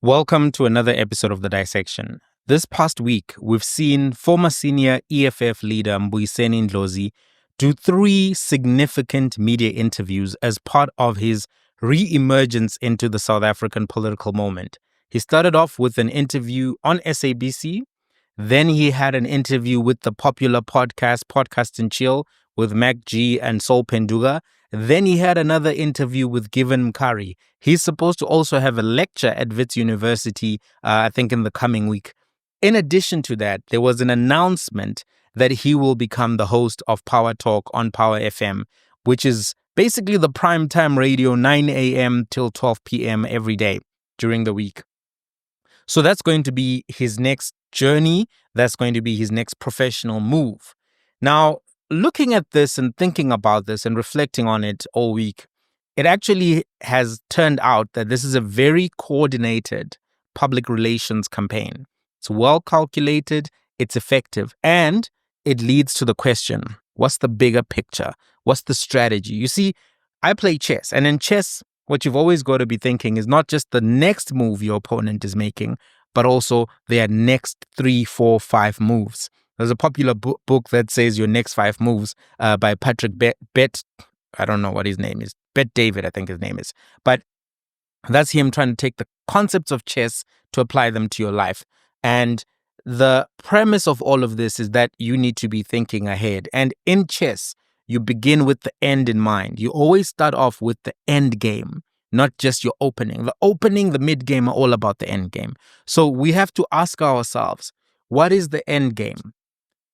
Welcome to another episode of The Dissection. This past week, we've seen former senior EFF leader Mbuyiseni Ndlozi do 3 significant media interviews as part of his re-emergence into the South African political moment. He started off with an interview on SABC. Then he had an interview with the popular Podcast and Chill with Mac G and Sol Penduga. Then he had another interview with Given Mkari. He's supposed to also have a lecture at Wits University, I think in the coming week. In addition to that, there was an announcement that he will become the host of Power Talk on Power FM, which is basically the primetime radio, 9 a.m. till 12 p.m. every day during the week. So that's going to be his next journey. That's going to be his next professional move. Now, looking at this and thinking about this and reflecting on it all week, it actually has turned out that this is a very coordinated public relations campaign. It's well calculated, it's effective, and it leads to the question, what's the bigger picture? What's the strategy? You see, I play chess, and in chess, what you've always got to be thinking is not just the next move your opponent is making, but also their next 3, 4, 5 moves. There's a popular book that says Your Next 5 Moves by Patrick I don't know what his name is. Bet David, I think his name is. But that's him trying to take the concepts of chess to apply them to your life. And the premise of all of this is that you need to be thinking ahead. And in chess, you begin with the end in mind. You always start off with the end game, not just your opening. The opening, the mid game are all about the end game. So we have to ask ourselves, what is the end game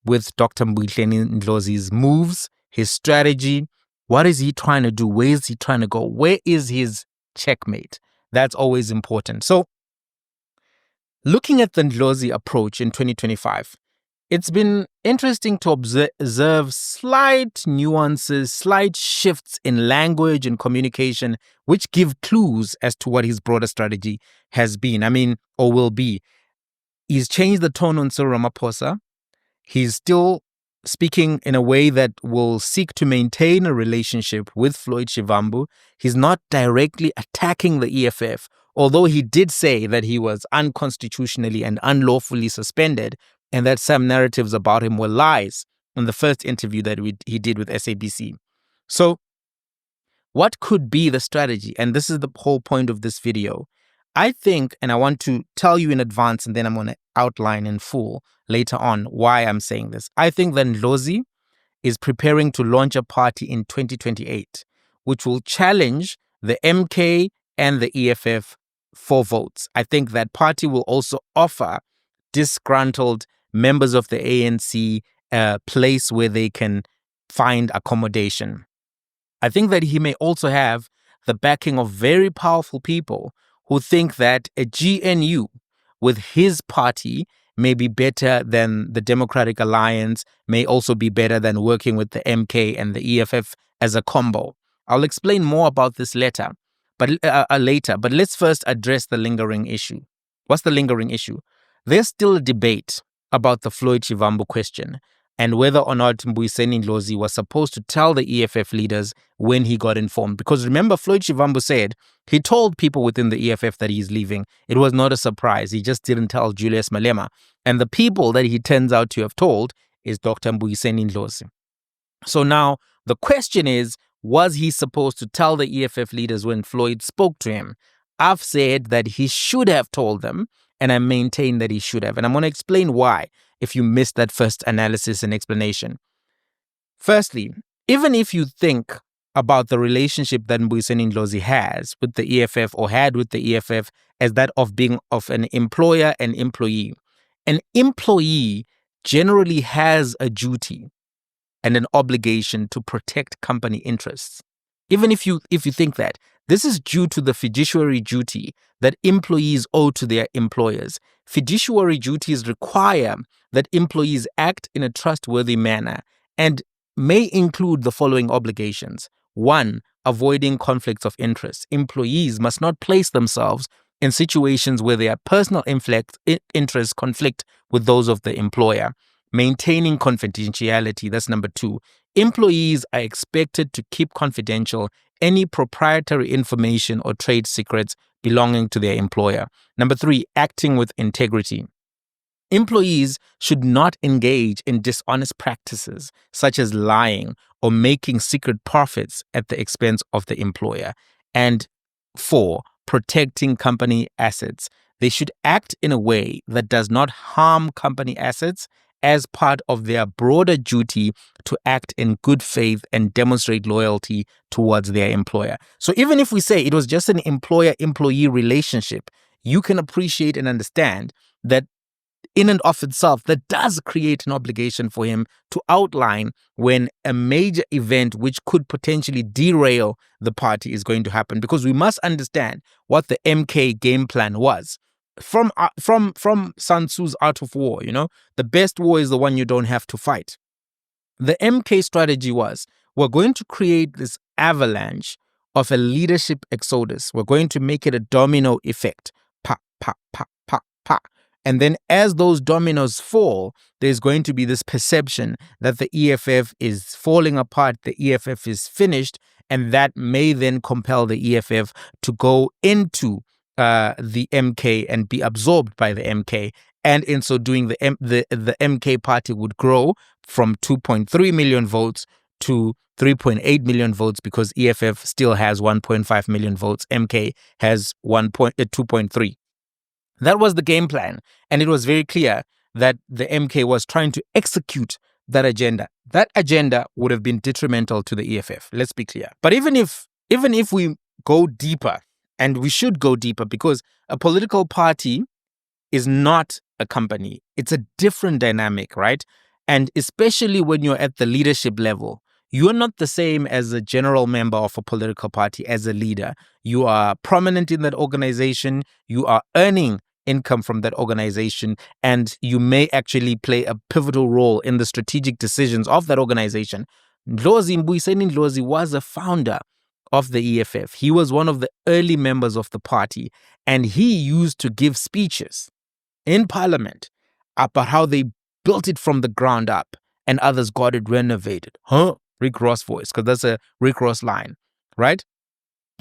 with Dr. Mbuyiseni Ndlozi's moves, his strategy? What is he trying to do? Where is he trying to go? Where is his checkmate? That's always important. So looking at the Ndlozi approach in 2025, it's been interesting to observe slight nuances, slight shifts in language and communication, which give clues as to what his broader strategy has been, or will be. He's changed the tone on Cyril Ramaphosa. He's still speaking in a way that will seek to maintain a relationship with Floyd Shivambu. He's not directly attacking the EFF, although he did say that he was unconstitutionally and unlawfully suspended and that some narratives about him were lies in the first interview that he did with SABC. So what could be the strategy? And this is the whole point of this video. I think, and I want to tell you in advance, and then I'm going to outline in full later on why I'm saying this. I think that Ndlozi is preparing to launch a party in 2028, which will challenge the MK and the EFF for votes. I think that party will also offer disgruntled members of the ANC a place where they can find accommodation. I think that he may also have the backing of very powerful people who think that a GNU with his party may be better than the Democratic Alliance, may also be better than working with the MK and the EFF as a combo. I'll explain more about this later, but let's first address the lingering issue. What's the lingering issue? There's still a debate about the Floyd Shivambu question and whether or not Mbuyiseni Ndlozi was supposed to tell the EFF leaders when he got informed. Because remember, Floyd Shivambu said he told people within the EFF that he's leaving. It was not a surprise. He just didn't tell Julius Malema. And the people that he turns out to have told is Dr. Mbuyiseni Ndlozi. So now the question is, was he supposed to tell the EFF leaders when Floyd spoke to him? I've said that he should have told them, and I maintain that he should have. And I'm going to explain why if you missed that first analysis and explanation. Firstly, even if you think about the relationship that Mbuyiseni Ndlozi has with the EFF or had with the EFF as that of being of an employer and employee, an employee generally has a duty and an obligation to protect company interests. Even if you think that, this is due to the fiduciary duty that employees owe to their employers. Fiduciary duties require that employees act in a trustworthy manner and may include the following obligations. 1, avoiding conflicts of interest. Employees must not place themselves in situations where their personal interests conflict with those of the employer. Maintaining confidentiality, that's number 2. Employees are expected to keep confidential any proprietary information or trade secrets belonging to their employer. Number 3, acting with integrity. Employees should not engage in dishonest practices such as lying or making secret profits at the expense of the employer. And 4, protecting company assets. They should act in a way that does not harm company assets as part of their broader duty to act in good faith and demonstrate loyalty towards their employer. So even if we say it was just an employer-employee relationship, you can appreciate and understand that in and of itself, that does create an obligation for him to outline when a major event which could potentially derail the party is going to happen, because we must understand what the MK game plan was. From Sun Tzu's Art of War, the best war is the one you don't have to fight. The MK strategy was, we're going to create this avalanche of a leadership exodus. We're going to make it a domino effect. Pa, pa, pa, pa, pa. And then as those dominoes fall, there's going to be this perception that the EFF is falling apart, the EFF is finished, and that may then compel the EFF to go into the MK and be absorbed by the MK. And in so doing, the MK party would grow from 2.3 million votes to 3.8 million votes, because EFF still has 1.5 million votes. MK has 2.3. That was the game plan. And it was very clear that the MK was trying to execute that agenda. That agenda would have been detrimental to the EFF. Let's be clear. But even if we go deeper, and we should go deeper, because a political party is not a company. It's a different dynamic, right? And especially when you're at the leadership level, you're not the same as a general member of a political party, as a leader. You are prominent in that organization. You are earning income from that organization, and you may actually play a pivotal role in the strategic decisions of that organization. Mbuyiseni Ndlozi was a founder of the EFF. He was one of the early members of the party, and he used to give speeches in parliament about how they built it from the ground up and others got it renovated. Rick Ross voice, because that's a Rick Ross line, right?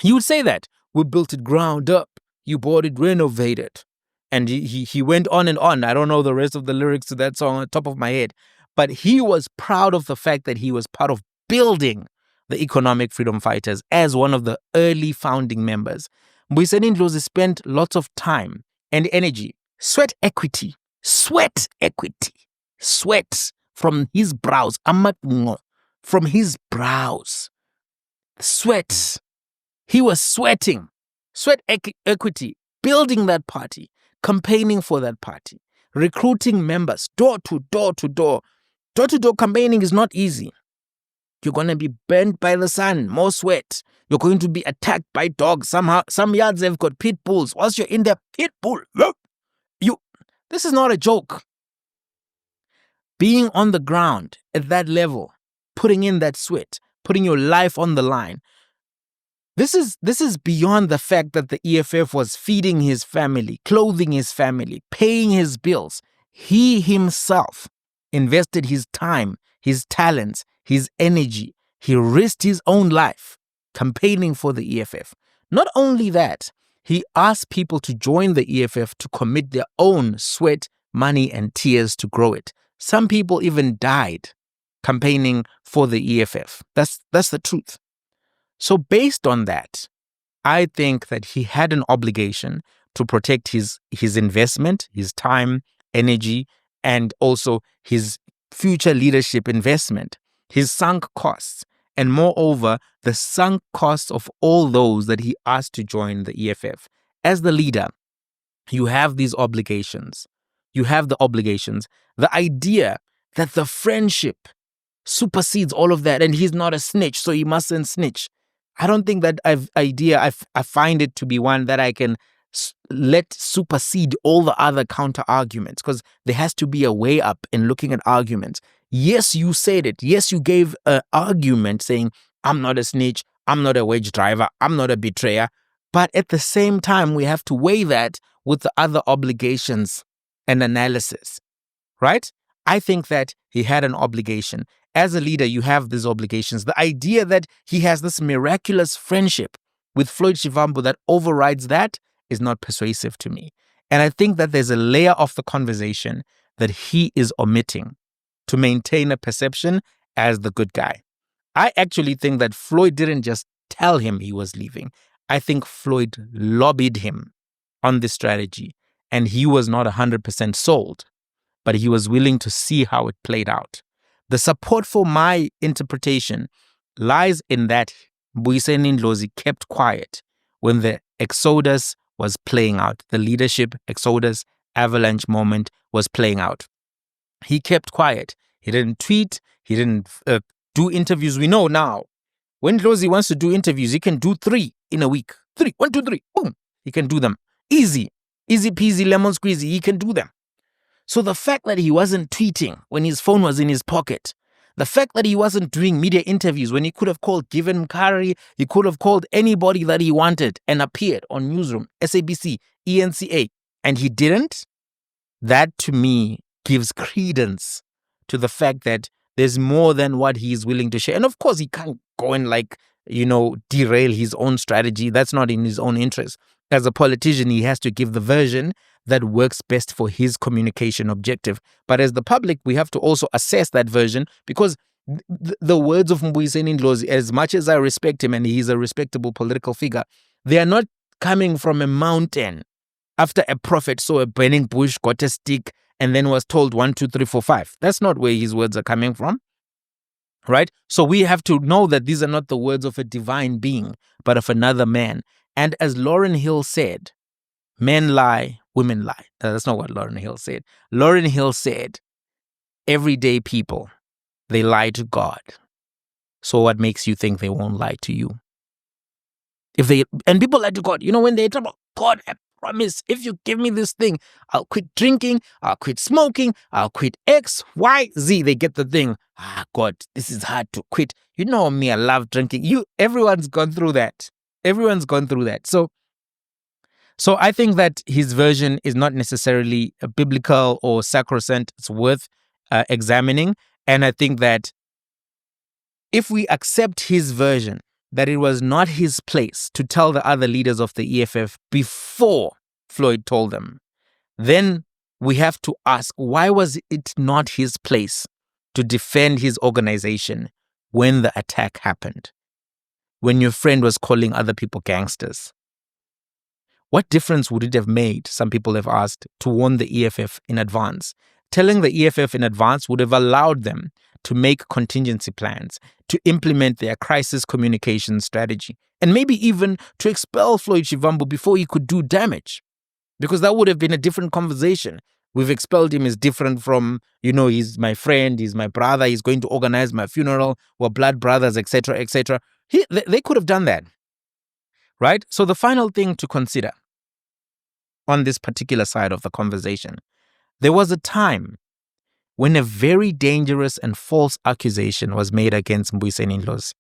He would say that, we built it ground up, you bought it renovated. And he went on and on. I don't know the rest of the lyrics to that song on the top of my head, but he was proud of the fact that he was part of building the economic freedom fighters as one of the early founding members. Mbuyiseni Ndlozi spent lots of time and energy, sweat equity from his brows, from his brows, sweat. He was sweating, sweat equity, building that party, campaigning for that party, recruiting members, door to door to door. Door to door campaigning is not easy. You're going to be burnt by the sun, more sweat. You're going to be attacked by dogs. Somehow, some yards have got pit bulls. Once you're in there, pit bull, this is not a joke. Being on the ground at that level, putting in that sweat, putting your life on the line. This is beyond the fact that the EFF was feeding his family, clothing his family, paying his bills. He himself invested his time, his talents, his energy. He risked his own life campaigning for the EFF. Not only that, he asked people to join the EFF to commit their own sweat, money, and tears to grow it. Some people even died campaigning for the EFF. That's the truth. So based on that, I think that he had an obligation to protect his investment, his time, energy, and also his future leadership investment, his sunk costs, and moreover, the sunk costs of all those that he asked to join the EFF. As the leader, you have these obligations. You have the obligations. The idea that the friendship supersedes all of that, and he's not a snitch, so he mustn't snitch. I don't think that idea, I find it to be one that I can let supersede all the other counter arguments, because there has to be a way up in looking at arguments. Yes, you said it. Yes, you gave an argument saying, I'm not a snitch, I'm not a wage driver, I'm not a betrayer. But at the same time, we have to weigh that with the other obligations and analysis, right? I think that he had an obligation. As a leader, you have these obligations. The idea that he has this miraculous friendship with Floyd Shivambu that overrides that, is not persuasive to me. And I think that there's a layer of the conversation that he is omitting to maintain a perception as the good guy. I actually think that Floyd didn't just tell him he was leaving. I think Floyd lobbied him on this strategy, and he was not 100% sold, but he was willing to see how it played out. The support for my interpretation lies in that Mbuyiseni Ndlozi kept quiet when the exodus was playing out. The leadership exodus avalanche moment was playing out. He kept quiet. He didn't tweet. He didn't do interviews. We know now, when Ndlozi wants to do interviews, he can do 3 in a week. 3, 1, 2, 3, boom. He can do them. Easy peasy, lemon squeezy. He can do them. So the fact that he wasn't tweeting when his phone was in his pocket, the fact that he wasn't doing media interviews when he could have called Given Curry, he could have called anybody that he wanted and appeared on Newsroom, SABC, ENCA, and he didn't, that to me gives credence to the fact that there's more than what he's willing to share. And of course, he can't go and derail his own strategy. That's not in his own interest. As a politician, he has to give the version that works best for his communication objective. But as the public, we have to also assess that version, because the words of Mbuyiseni Ndlozi, as much as I respect him and he's a respectable political figure, they are not coming from a mountain after a prophet saw a burning bush, got a stick, and then was told 1, 2, 3, 4, 5. That's not where his words are coming from, right? So we have to know that these are not the words of a divine being, but of another man. And as Lauryn Hill said, men lie, women lie. That's not what Lauryn Hill said. Lauryn Hill said, everyday people, they lie to God. So what makes you think they won't lie to you? And people lie to God, when they talk about God, I promise, if you give me this thing, I'll quit drinking, I'll quit smoking, I'll quit X, Y, Z. They get the thing. God, this is hard to quit. You know me, I love drinking. Everyone's gone through that. Everyone's gone through that. So I think that his version is not necessarily biblical or sacrosanct. It's worth examining. And I think that if we accept his version, that it was not his place to tell the other leaders of the EFF before Floyd told them, then we have to ask, why was it not his place to defend his organization when the attack happened? When your friend was calling other people gangsters? What difference would it have made, some people have asked, to warn the EFF in advance? Telling the EFF in advance would have allowed them to make contingency plans, to implement their crisis communication strategy, and maybe even to expel Floyd Shivambu before he could do damage. Because that would have been a different conversation. We've expelled him is different from, he's my friend, he's my brother, he's going to organize my funeral, we're blood brothers, etc., etc. They could have done that, right? So the final thing to consider on this particular side of the conversation, there was a time when a very dangerous and false accusation was made against Mbuyiseni Ndlozi.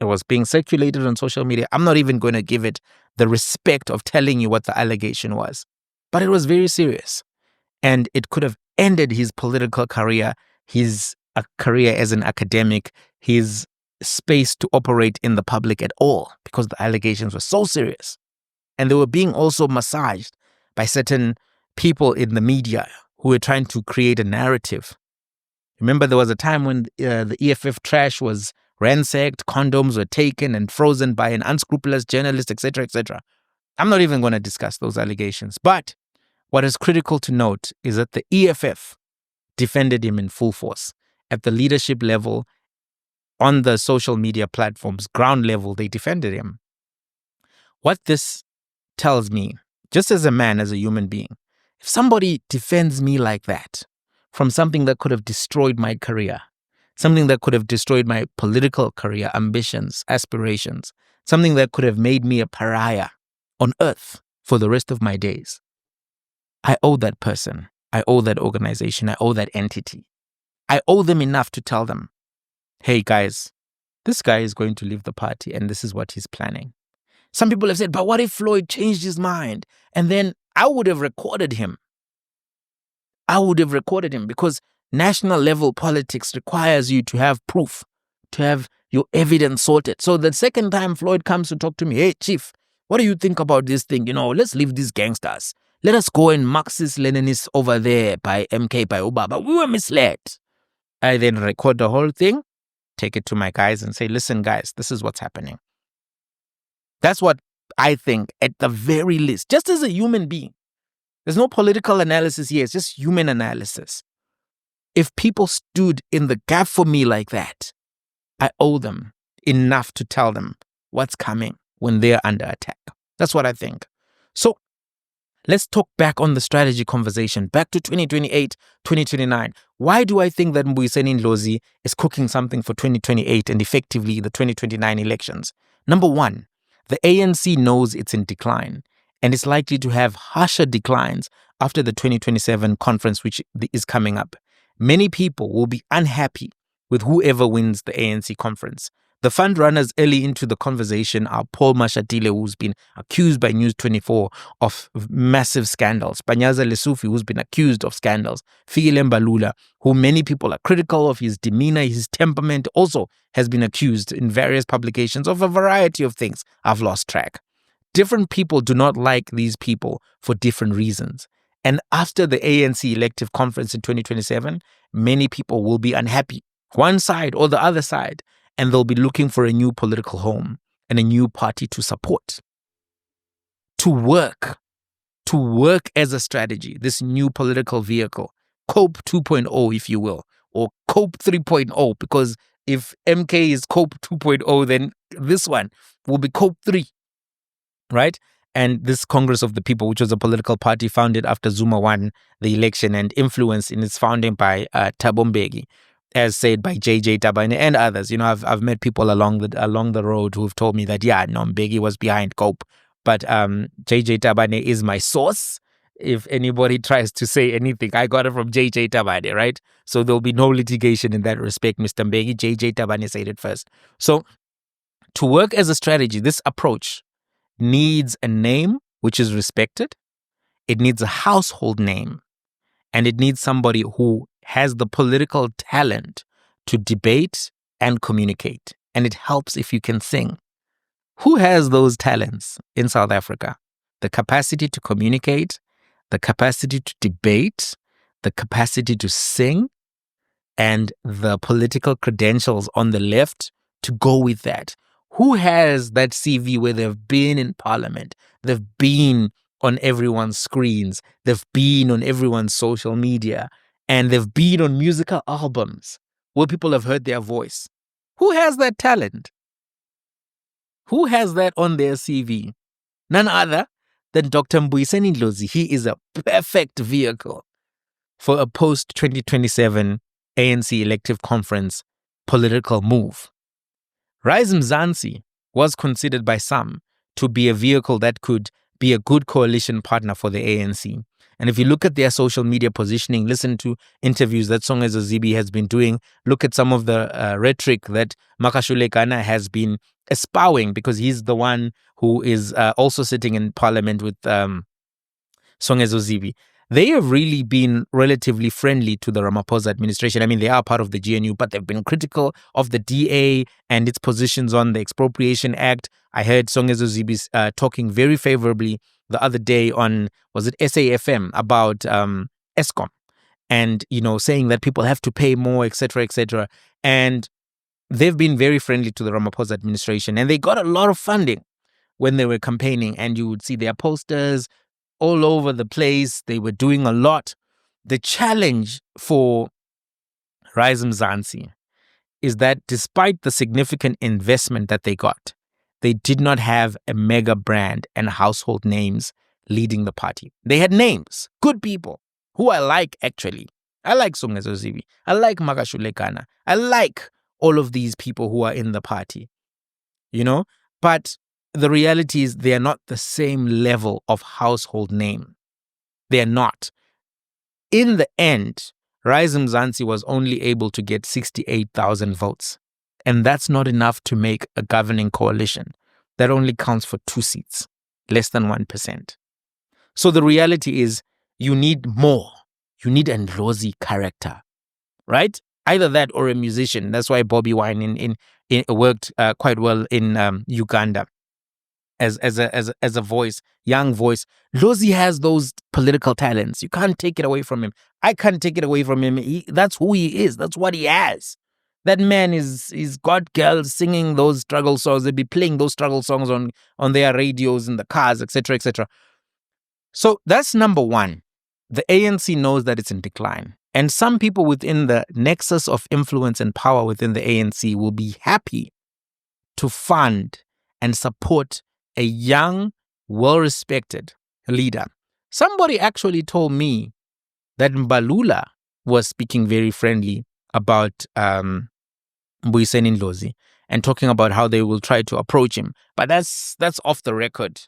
It was being circulated on social media. I'm not even going to give it the respect of telling you what the allegation was, but it was very serious. And it could have ended his political career, his career as an academic, his space to operate in the public at all, because the allegations were so serious. And they were being also massaged by certain people in the media who were trying to create a narrative. Remember, there was a time when the EFF trash was ransacked, condoms were taken and frozen by an unscrupulous journalist, etc., etc. I'm not even going to discuss those allegations. But what is critical to note is that the EFF defended him in full force. At the leadership level, on the social media platforms, ground level, they defended him. What this tells me, just as a man, as a human being, if somebody defends me like that from something that could have destroyed my career, something that could have destroyed my political career, ambitions, aspirations, something that could have made me a pariah on earth for the rest of my days, I owe that person, I owe that organization, I owe that entity. I owe them enough to tell them, hey guys, this guy is going to leave the party and this is what he's planning. Some people have said, but what if Floyd changed his mind? And then I would have recorded him. I would have recorded him, because national level politics requires you to have proof, to have your evidence sorted. So the second time Floyd comes to talk to me, hey, chief, what do you think about this thing? Let's leave these gangsters. Let us go and Marxist-Leninists over there by MK, by Obama. We were misled. I then record the whole thing, take it to my guys and say, listen, guys, this is what's happening. That's what I think at the very least, just as a human being. There's no political analysis here. It's just human analysis. If people stood in the gap for me like that, I owe them enough to tell them what's coming when they're under attack. That's what I think. So let's talk back on the strategy conversation, back to 2028, 2029. Why do I think that Mbuyiseni Ndlozi is cooking something for 2028 and effectively the 2029 elections? Number one, the ANC knows it's in decline and is likely to have harsher declines after the 2027 conference, which is coming up. Many people will be unhappy with whoever wins the ANC conference. The front runners early into the conversation are Paul Mashatile, who's been accused by News 24 of massive scandals, Panyaza Lesufi, who's been accused of scandals, Fikile Mbalula, who many people are critical of his demeanor, his temperament, also has been accused in various publications of a variety of things. I've lost track. Different people do not like these people for different reasons. And after the ANC elective conference in 2027, many people will be unhappy, one side or the other side, and they'll be looking for a new political home and a new party to support. To work as a strategy, this new political vehicle, COPE 2.0, if you will, or COPE 3.0, because if MK is COPE 2.0, then this one will be COPE 3, right? And this Congress of the People, which was a political party founded after Zuma won the election and influenced in its founding by Thabo Mbeki, as said by JJ Tabane and others. I've met people along the road who've told me that, Mbeki was behind COPE, but JJ Tabane is my source. If anybody tries to say anything, I got it from JJ Tabane, right? So there'll be no litigation in that respect, Mr. Mbeki. JJ Tabane said it first. So to work as a strategy, this approach needs a name which is respected. It needs a household name, and it needs somebody who has the political talent to debate and communicate. And it helps if you can sing. Who has those talents in South Africa? The capacity to communicate, the capacity to debate, the capacity to sing, and the political credentials on the left to go with that. Who has that CV where they've been in parliament, they've been on everyone's screens, they've been on everyone's social media, and they've been on musical albums where people have heard their voice? Who has that talent? Who has that on their CV? None other than Dr. Mbuyiseni Ndlozi. He is a perfect vehicle for a post-2027 ANC elective conference political move. Rise Mzansi was considered by some to be a vehicle that could be a good coalition partner for the ANC. And if you look at their social media positioning, listen to interviews that Songezo Zibi has been doing, look at some of the rhetoric that Makashulekana has been espousing, because he's the one who is also sitting in parliament with Songezo Zibi. They have really been relatively friendly to the Ramaphosa administration. I mean, they are part of the GNU, but they've been critical of the DA and its positions on the Expropriation Act. I heard Songezo Zibi talking very favorably the other day on, was it SAFM, about Eskom, and, saying that people have to pay more, etc., etc. And they've been very friendly to the Ramaphosa administration, and they got a lot of funding when they were campaigning, and you would see their posters all over the place. They were doing a lot. The challenge for Rise Mzansi is that despite the significant investment that they got, they did not have a mega brand and household names leading the party. They had names, good people, who I like actually. I like Songezo Zibi. I like Makashulekana. I like all of these people who are in the party, But the reality is they are not the same level of household name. They are not. In the end, Rise Mzansi was only able to get 68,000 votes. And that's not enough to make a governing coalition. That only counts for 2 seats, less than 1%. So the reality is you need more. You need a Ndlozi character, right? Either that or a musician. That's why Bobby Wine worked quite well in Uganda. as a voice, young voice. Ndlozi has those political talents. You can't take it away from him. I can't take it away from him. That's who he is. That's what he has. That man is got girls singing those struggle songs. They'll be playing those struggle songs on their radios in the cars, etc., etc. So that's number one. The ANC knows that it's in decline. And some people within the nexus of influence and power within the ANC will be happy to fund and support a young, well-respected leader. Somebody actually told me that Mbalula was speaking very friendly about Mbuyiseni Ndlozi and talking about how they will try to approach him. But that's off the record.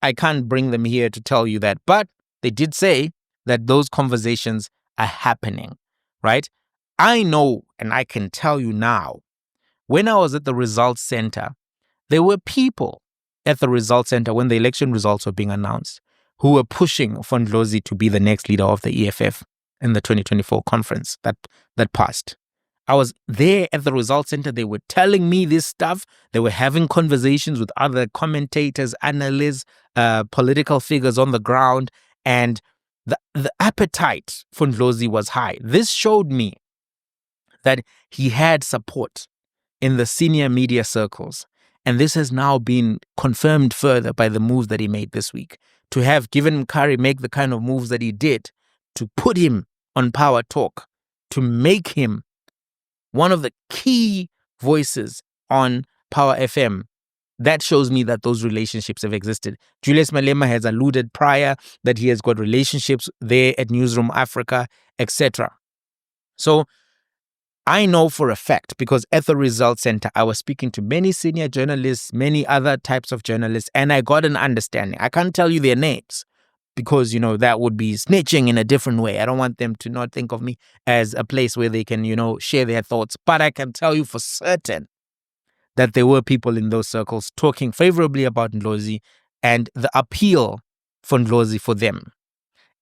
I can't bring them here to tell you that. But they did say that those conversations are happening, right? I know, and I can tell you now, when I was at the results center, there were people at the results center when the election results were being announced who were pushing for Ndlozi to be the next leader of the EFF in the 2024 conference that passed. I was there at the results center. They were telling me this stuff. They were having conversations with other commentators, analysts, political figures on the ground, and the appetite for Ndlozi was high. This showed me that he had support in the senior media circles. And this has now been confirmed further by the moves that he made this week. To have given Curry make the kind of moves that he did, to put him on Power Talk, to make him one of the key voices on Power FM, that shows me that those relationships have existed. Julius Malema has alluded prior that he has got relationships there at Newsroom Africa, etc. So I know for a fact, because at the Results Center, I was speaking to many senior journalists, many other types of journalists, and I got an understanding. I can't tell you their names because, that would be snitching in a different way. I don't want them to not think of me as a place where they can, share their thoughts. But I can tell you for certain that there were people in those circles talking favorably about Ndlozi, and the appeal for Ndlozi for them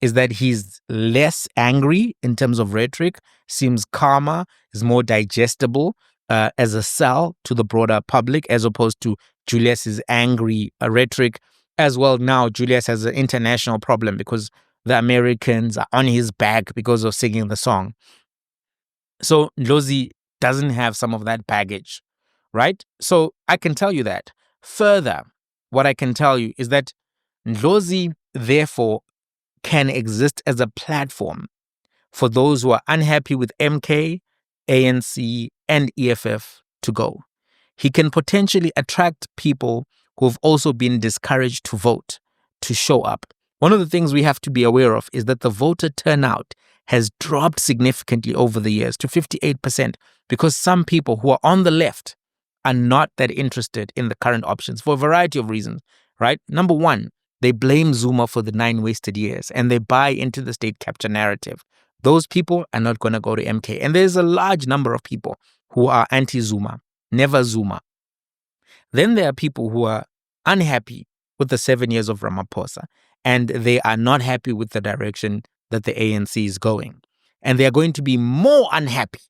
is that he's less angry in terms of rhetoric, seems calmer, is more digestible as a sell to the broader public, as opposed to Julius's angry rhetoric. As well, now Julius has an international problem because the Americans are on his back because of singing the song. So Ndlozi doesn't have some of that baggage, right? So I can tell you that. Further, what I can tell you is that Ndlozi, therefore, can exist as a platform for those who are unhappy with MK, ANC, and EFF to go. He can potentially attract people who have also been discouraged to vote to show up. One of the things we have to be aware of is that the voter turnout has dropped significantly over the years to 58% because some people who are on the left are not that interested in the current options for a variety of reasons, right? Number one, they blame Zuma for the 9 wasted years and they buy into the state capture narrative. Those people are not going to go to MK. And there's a large number of people who are anti-Zuma, never Zuma. Then there are people who are unhappy with the 7 years of Ramaphosa, and they are not happy with the direction that the ANC is going. And they are going to be more unhappy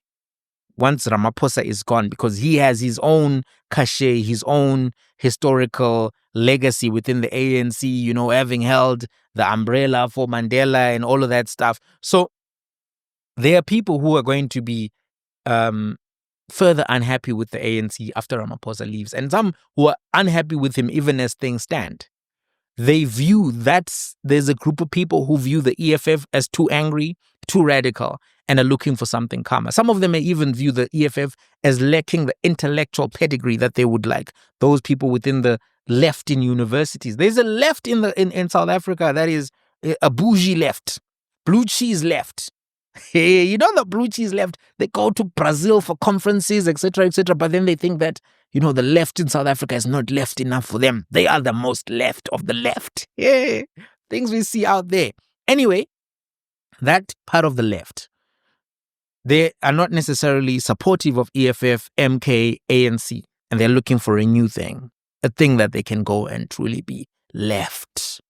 once Ramaphosa is gone because he has his own cachet, his own historical legacy within the ANC, having held the umbrella for Mandela and all of that stuff. So there are people who are going to be further unhappy with the ANC after Ramaphosa leaves, and some who are unhappy with him even as things stand. They view there's a group of people who view the EFF as too angry, too radical, and are looking for something calmer. Some of them may even view the EFF as lacking the intellectual pedigree that they would like. Those people within the left in universities. There's a left in South Africa that is a bougie left, blue cheese left. Hey, the blue cheese left, they go to Brazil for conferences, etc., etc. But then they think that, the left in South Africa is not left enough for them. They are the most left of the left. Yeah, things we see out there. Anyway, that part of the left, they are not necessarily supportive of EFF, MK, ANC, and they're looking for a new thing, a thing that they can go and truly be left,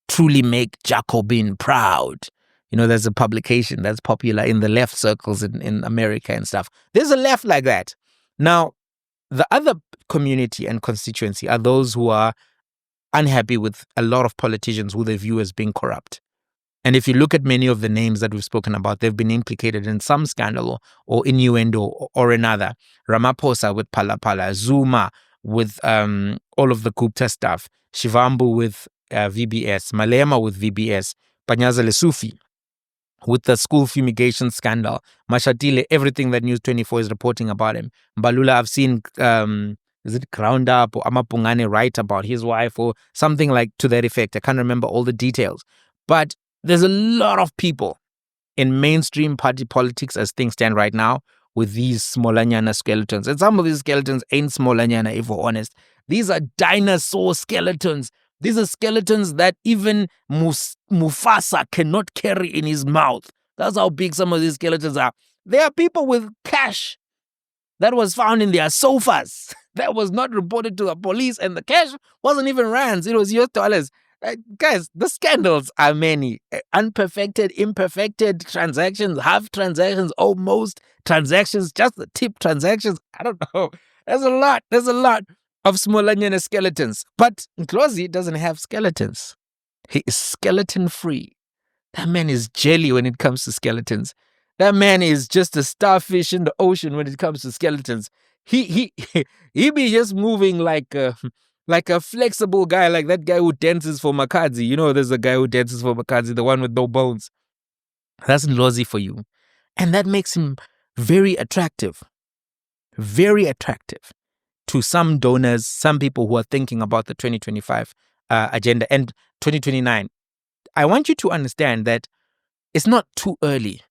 truly make Jacobin proud. There's a publication that's popular in the left circles in America and stuff. There's a left like that. Now, the other community and constituency are those who are unhappy with a lot of politicians who they view as being corrupt. And if you look at many of the names that we've spoken about, they've been implicated in some scandal or innuendo or another. Ramaphosa with Phala, Zuma with all of the Gupta stuff, Shivambu with VBS, Malema with VBS, Panyaza Lesufi with the school fumigation scandal, Mashatile, everything that News 24 is reporting about him. Mbalula, I've seen, is it Ground Up or Amapungane write about his wife or something like to that effect. I can't remember all the details. But there's a lot of people in mainstream party politics as things stand right now with these smolanyana skeletons. And some of these skeletons ain't smolanyana, if we're honest. These are dinosaur skeletons. These are skeletons that even Mufasa cannot carry in his mouth. That's how big some of these skeletons are. There are people with cash that was found in their sofas that was not reported to the police, and the cash wasn't even rands. It was US dollars. Guys, the scandals are many. Unperfected, imperfected transactions, half transactions, almost transactions, just the tip transactions. I don't know. There's a lot. There's a lot of smolanyana skeletons. But Ndlozi doesn't have skeletons. He is skeleton free. That man is jelly when it comes to skeletons. That man is just a starfish in the ocean when it comes to skeletons. He be just moving like a flexible guy, like that guy who dances for Makadzi. You know, there's a guy who dances for Makadzi, the one with no bones. That's Ndlozi for you. And that makes him very attractive to some donors, some people who are thinking about the 2025 agenda and 2029. I want you to understand that it's not too early.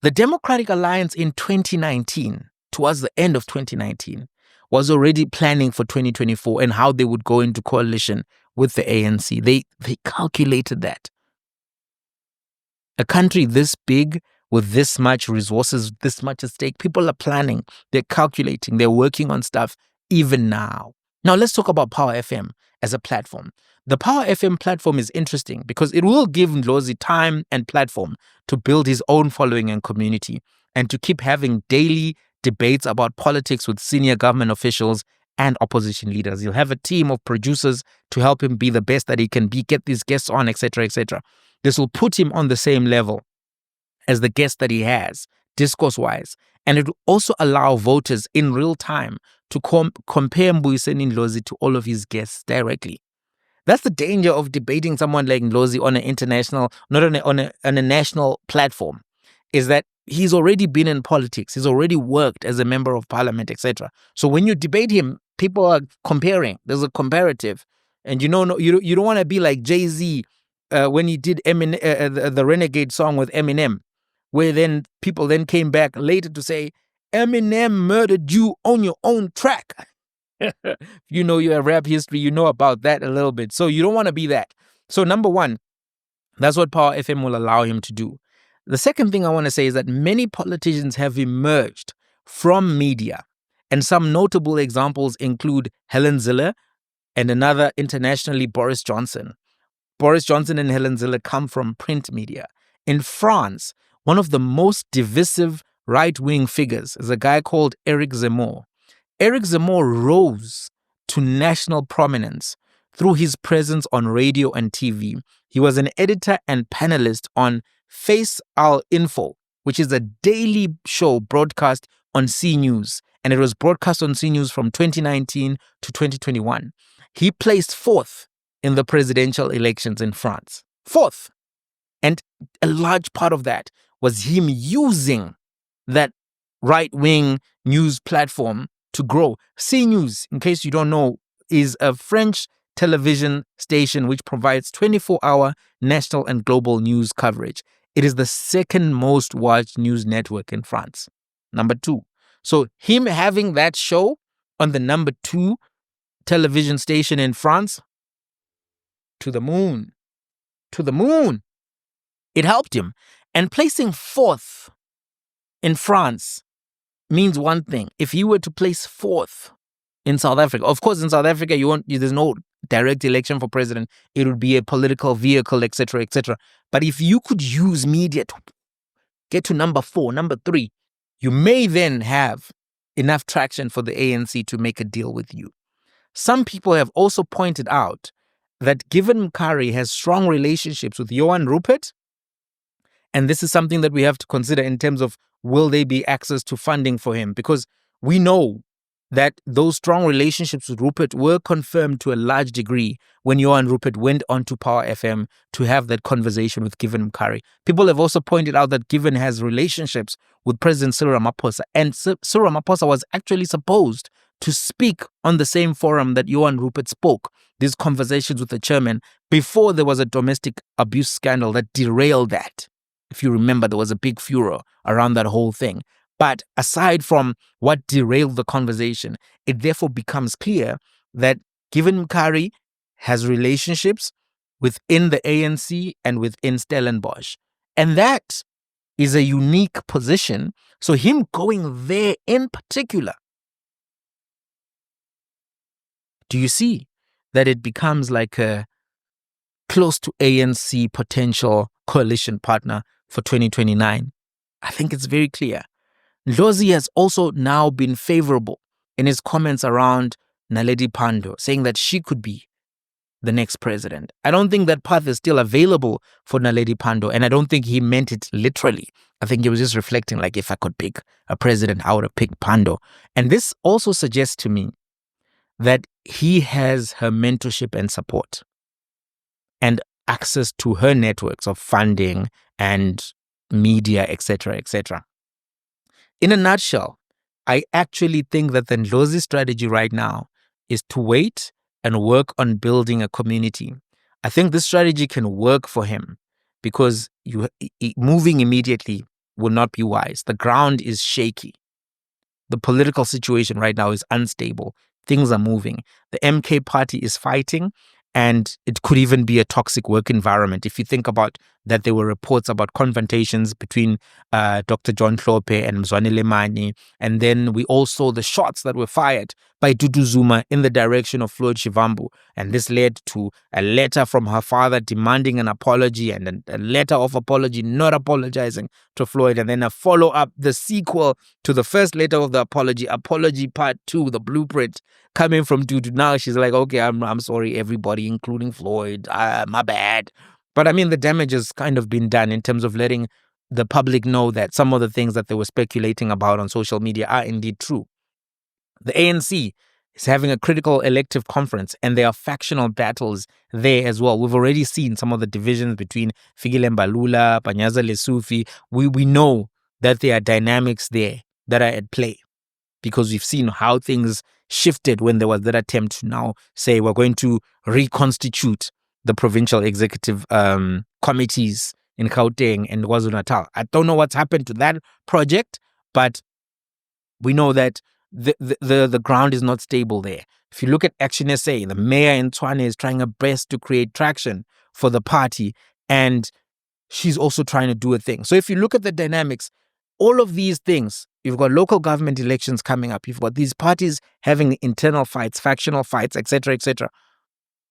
The Democratic Alliance in 2019, towards the end of 2019, was already planning for 2024 and how they would go into coalition with the ANC. They calculated that. A country this big, with this much resources, this much at stake, people are planning, they're calculating, they're working on stuff even now. Now let's talk about Power FM as a platform. The Power FM platform is interesting because it will give Ndlozi time and platform to build his own following and community and to keep having daily debates about politics with senior government officials and opposition leaders. He'll have a team of producers to help him be the best that he can be, get these guests on, etc., etc. This will put him on the same level as the guests that he has, discourse-wise. And it will also allow voters in real time to compare Mbuyiseni Ndlozi to all of his guests directly. That's the danger of debating someone like Ndlozi on an international, not on a national platform, is that he's already been in politics. He's already worked as a member of parliament, etc. So when you debate him, people are comparing. There's a comparative. And you know, you don't want to be like Jay-Z when he did the Renegade song with Eminem, where then people then came back later to say, Eminem murdered you on your own track. You know your rap history, you know about that a little bit. So you don't want to be that. So number one, that's what Power FM will allow him to do. The second thing I want to say is that many politicians have emerged from media. And some notable examples include Helen Zille and another internationally, Boris Johnson. Boris Johnson and Helen Zille come from print media. In France, one of the most divisive right-wing figures is a guy called Eric Zemmour. Eric Zemmour rose to national prominence through his presence on radio and TV. He was an editor and panelist on Face Al Info, which is a daily show broadcast on C News. And it was broadcast on C News from 2019 to 2021. He placed fourth in the presidential elections in France. Fourth. And a large part of that was him using that right-wing news platform to grow. C News, in case you don't know, is a French television station which provides 24-hour national and global news coverage. It is the second most watched news network in France. Number two. So him having that show on the number 2 television station in France, to the moon. To the moon. It helped him. And placing fourth in France means one thing. If you were to place fourth in South Africa, of course, in South Africa, there's no direct election for president. It would be a political vehicle, etc., etc. But if you could use media to get to number 4, number 3, you may then have enough traction for the ANC to make a deal with you. Some people have also pointed out that Given Mkari has strong relationships with Johan Rupert. And this is something that we have to consider in terms of, will there be access to funding for him? Because we know that those strong relationships with Rupert were confirmed to a large degree when Johan Rupert went on to Power FM to have that conversation with Given Mkari. People have also pointed out that Given has relationships with President Cyril Ramaphosa, and Cyril Ramaphosa was actually supposed to speak on the same forum that Johan Rupert spoke, these conversations with the chairman, before there was a domestic abuse scandal that derailed that. If you remember, there was a big furor around that whole thing. But aside from what derailed the conversation, it therefore becomes clear that Given Mkari has relationships within the ANC and within Stellenbosch. And that is a unique position. So him going there in particular, do you see that it becomes like a close to ANC potential coalition partner for 2029? I think it's very clear. Ndlozi has also now been favorable in his comments around Naledi Pandor, saying that she could be the next president. I don't think that path is still available for Naledi Pandor, and I don't think he meant it literally. I think he was just reflecting, like, if I could pick a president, I would have picked Pandor. And this also suggests to me that he has her mentorship and support and access to her networks of funding and media, etc., etc. In a nutshell, I actually think that the Ndlozi strategy right now is to wait and work on building a community. I think this strategy can work for him because moving immediately will not be wise. The ground is shaky. The political situation right now is unstable. Things are moving. The MK party is fighting, and it could even be a toxic work environment. If you think about that, there were reports about confrontations between Dr. John Hlophe and Mzwanele Mani. And then we all saw the shots that were fired by Dudu Zuma in the direction of Floyd Shivambu. And this led to a letter from her father demanding an apology, and a letter of apology not apologizing to Floyd. And then a follow-up, the sequel to the first letter of the apology part 2, the blueprint coming from Dudu. Now she's like, okay, I'm sorry, everybody, including Floyd. My bad. But I mean, the damage has kind of been done in terms of letting the public know that some of the things that they were speculating about on social media are indeed true. The ANC is having a critical elective conference, and there are factional battles there as well. We've already seen some of the divisions between Fikile Mbalula, Panyaza Lesufi. We know that there are dynamics there that are at play, because we've seen how things shifted when there was that attempt to now say we're going to reconstitute the provincial executive committees in Gauteng and KwaZulu-Natal. I don't know what's happened to that project, but we know that the ground is not stable there. If you look at Action SA, the mayor in Tshwane is trying her best to create traction for the party, and she's also trying to do a thing. So if you look at the dynamics, all of these things, you've got local government elections coming up, you've got these parties having internal fights, factional fights, etc., etc.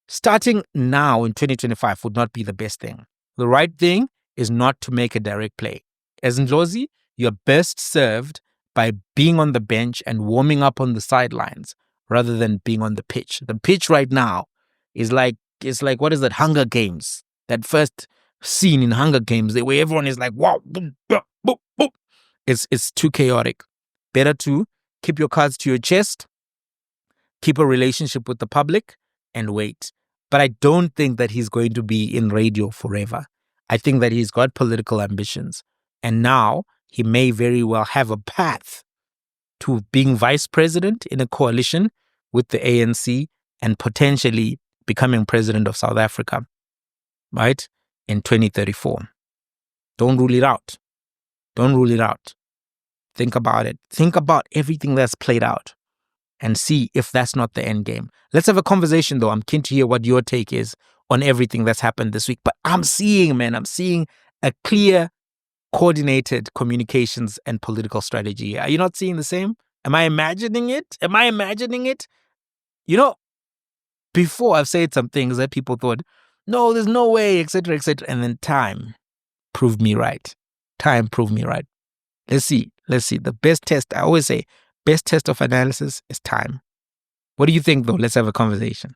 Starting now in 2025 would not be the best thing. The right thing is not to make a direct play. As Ndlozi, you're best served by being on the bench and warming up on the sidelines rather than being on the pitch. The pitch right now is like, it's like, what is that, Hunger Games? That first scene in Hunger Games where everyone is like, wow, boop, boop, boop, boop. It's too chaotic. Better to keep your cards to your chest, keep a relationship with the public, and wait. But I don't think that he's going to be in radio forever. I think that he's got political ambitions. And now he may very well have a path to being vice president in a coalition with the ANC and potentially becoming president of South Africa, right, in 2034. Don't rule it out. Don't rule it out. Think about it. Think about everything that's played out and see if that's not the end game. Let's have a conversation, though. I'm keen to hear what your take is on everything that's happened this week. But I'm seeing a clear, coordinated communications and political strategy. Are you not seeing the same? Am I imagining it? You know, before I've said some things that people thought, no, there's no way, etc., etc. And then time proved me right. Let's see. The best test, I always say, best test of analysis is time. What do you think, though? Let's have a conversation.